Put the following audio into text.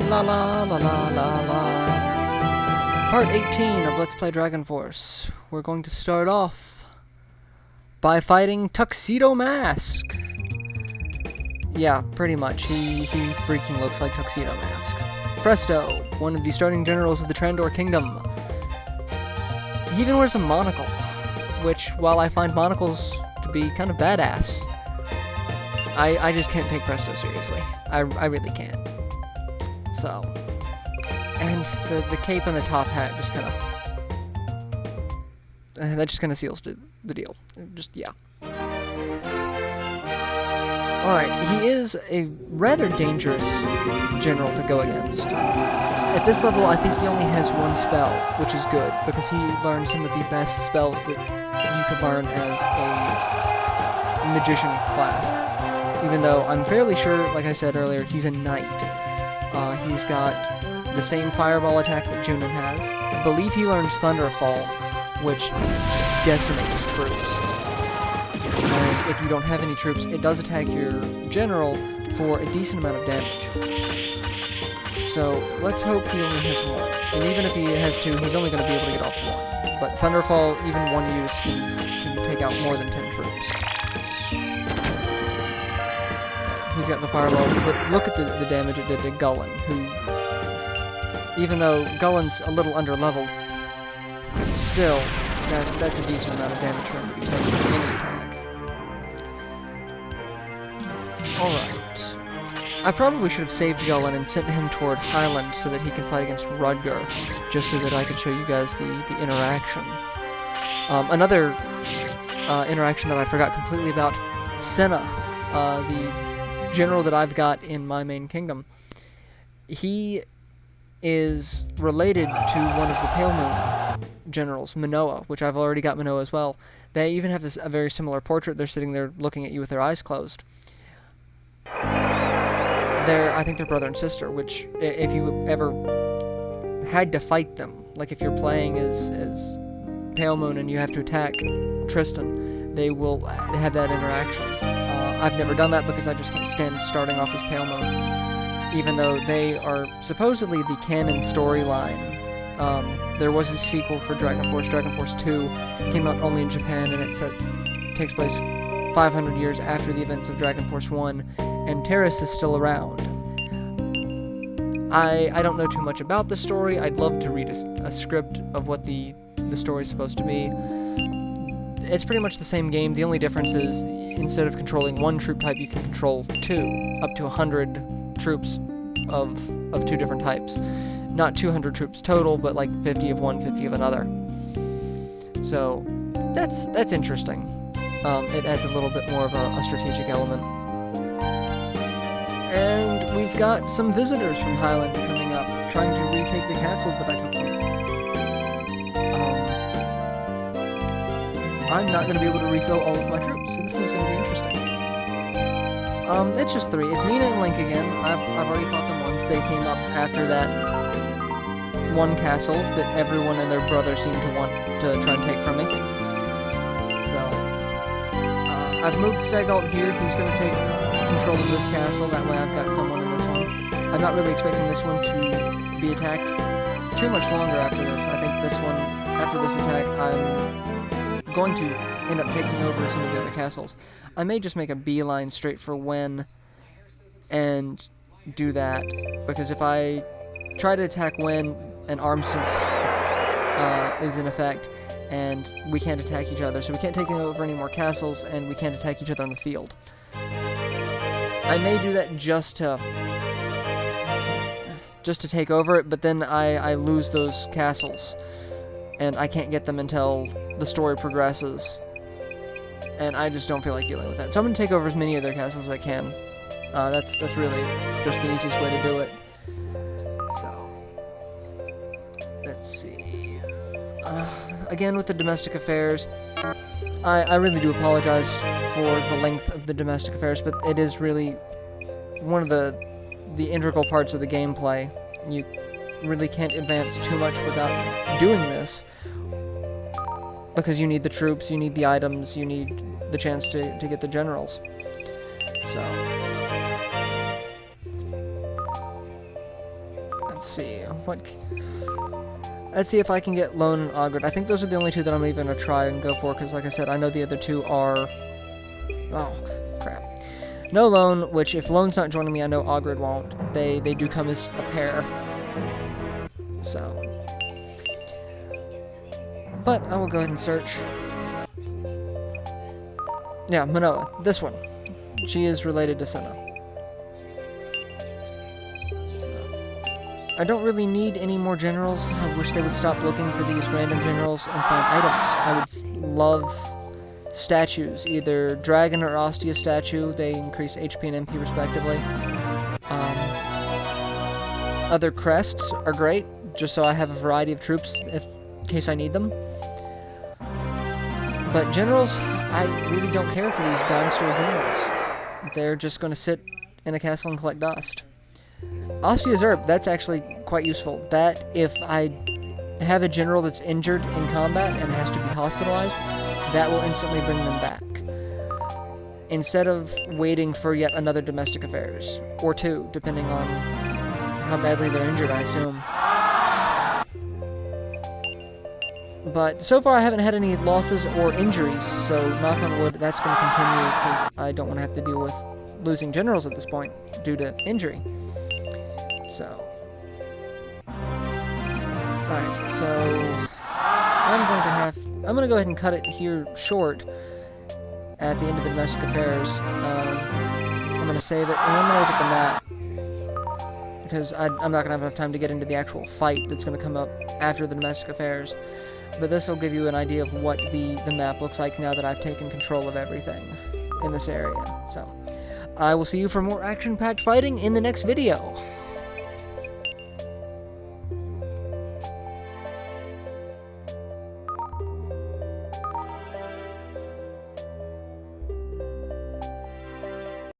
La la la la la la. Part 18 of Let's Play Dragon Force. We're going to start off by fighting Tuxedo Mask. Yeah, pretty much. He freaking looks like Tuxedo Mask. Presto, one of the starting generals of the Trandor Kingdom. He even wears a monocle, which, while I find monocles to be kind of badass, I just can't take Presto seriously. I really can't. So, and the cape and the top hat just kind of, that just kind of seals the deal. Just, yeah. Alright, he is a rather dangerous general to go against. At this level, I think he only has one spell, which is good, because he learned some of the best spells that you could learn as a magician class. Even though I'm fairly sure, like I said earlier, he's a knight. He's got the same fireball attack that Junon has. I believe he learns Thunderfall, which decimates troops. And if you don't have any troops, it does attack your general for a decent amount of damage. So let's hope he only has one. And even if he has two, he's only going to be able to get off one. But Thunderfall, even one use, can take out more than 10 troops. He's got the fireball, but look at the damage it did to Gullen, who, even though Gullen's a little under-leveled, still, that's a decent amount of damage for him to be taking in any attack. Alright. I probably should have saved Gullen and sent him toward Highland so that he could fight against Rudger, just so that I could show you guys the interaction. Another interaction that I forgot completely about, Senna, the general that I've got in my main kingdom. He is related to one of the Pale Moon generals, Manoa, which I've already got Manoa as well. They even have a very similar portrait. They're sitting there looking at you with their eyes closed. I think they're brother and sister, which, if you ever had to fight them, like if you're playing as Pale Moon and you have to attack Tristan, they will have that interaction. I've never done that because I just can't stand starting off as Pale Moon. Even though they are supposedly the canon storyline. There was a sequel for Dragon Force 2. It came out only in Japan, and it takes place 500 years after the events of Dragon Force 1, and Terrace is still around. I don't know too much about the story. I'd love to read a script of what the story is supposed to be. It's pretty much the same game. The only difference is, instead of controlling one troop type, you can control two, up to 100 troops of two different types. Not 200 troops total, but like 50 of one, 50 of another. So that's interesting. It adds a little bit more of a strategic element. And we've got some visitors from Highland coming up, trying to retake the castle that I took from them. I'm not going to be able to refill all of my troops, so this is going to be interesting. It's just 3. It's Nina and Link again. I've already fought them once. They came up after that one castle that everyone and their brother seemed to want to try and take from me. So, I've moved Segalt here. He's going to take control of this castle. That way I've got someone in this one. I'm not really expecting this one to be attacked too much longer after this. I think this one, after this attack, I'm going to end up taking over some of the other castles. I may just make a beeline straight for Wen and do that, because if I try to attack Wen, an armistice is in effect, and we can't attack each other, so we can't take over any more castles, and we can't attack each other on the field. I may do that just to take over it, but then I lose those castles, and I can't get them until the story progresses, and I just don't feel like dealing with that. So I'm going to take over as many of their castles as I can. That's really just the easiest way to do it. So, let's see. Again, with the domestic affairs, I really do apologize for the length of the domestic affairs, but it is really one of the integral parts of the gameplay. You really can't advance too much without doing this, because you need the troops, you need the items, you need the chance to get the generals. So, let's see, let's see if I can get Lone and Ogred. I think those are the only two that I'm even gonna try and go for, because like I said, I know the other two are... Oh, crap. No Lone, which if Lone's not joining me, I know Ogred won't. They do come as a pair. So... But I will go ahead and search. Yeah, Manoa. This one. She is related to Senna. I don't really need any more generals. I wish they would stop looking for these random generals and find items. I would love statues, either Dragon or Ostia statue. They increase HP and MP respectively. Other crests are great, just so I have a variety of troops in case I need them. But generals, I really don't care for these dime store generals. They're just going to sit in a castle and collect dust. Ostia's Herb, that's actually quite useful. That, if I have a general that's injured in combat and has to be hospitalized, that will instantly bring them back. Instead of waiting for yet another domestic affairs. Or two, depending on how badly they're injured, I assume. But so far I haven't had any losses or injuries, so knock on wood, that's going to continue, because I don't want to have to deal with losing generals at this point due to injury. So, alright, so I'm going to go ahead and cut it here short at the end of the domestic affairs. I'm going to save it, and I'm going to look at the map, because I'm not going to have enough time to get into the actual fight that's going to come up after the domestic affairs. But this will give you an idea of what the map looks like now that I've taken control of everything in this area. So, I will see you for more action-packed fighting in the next video.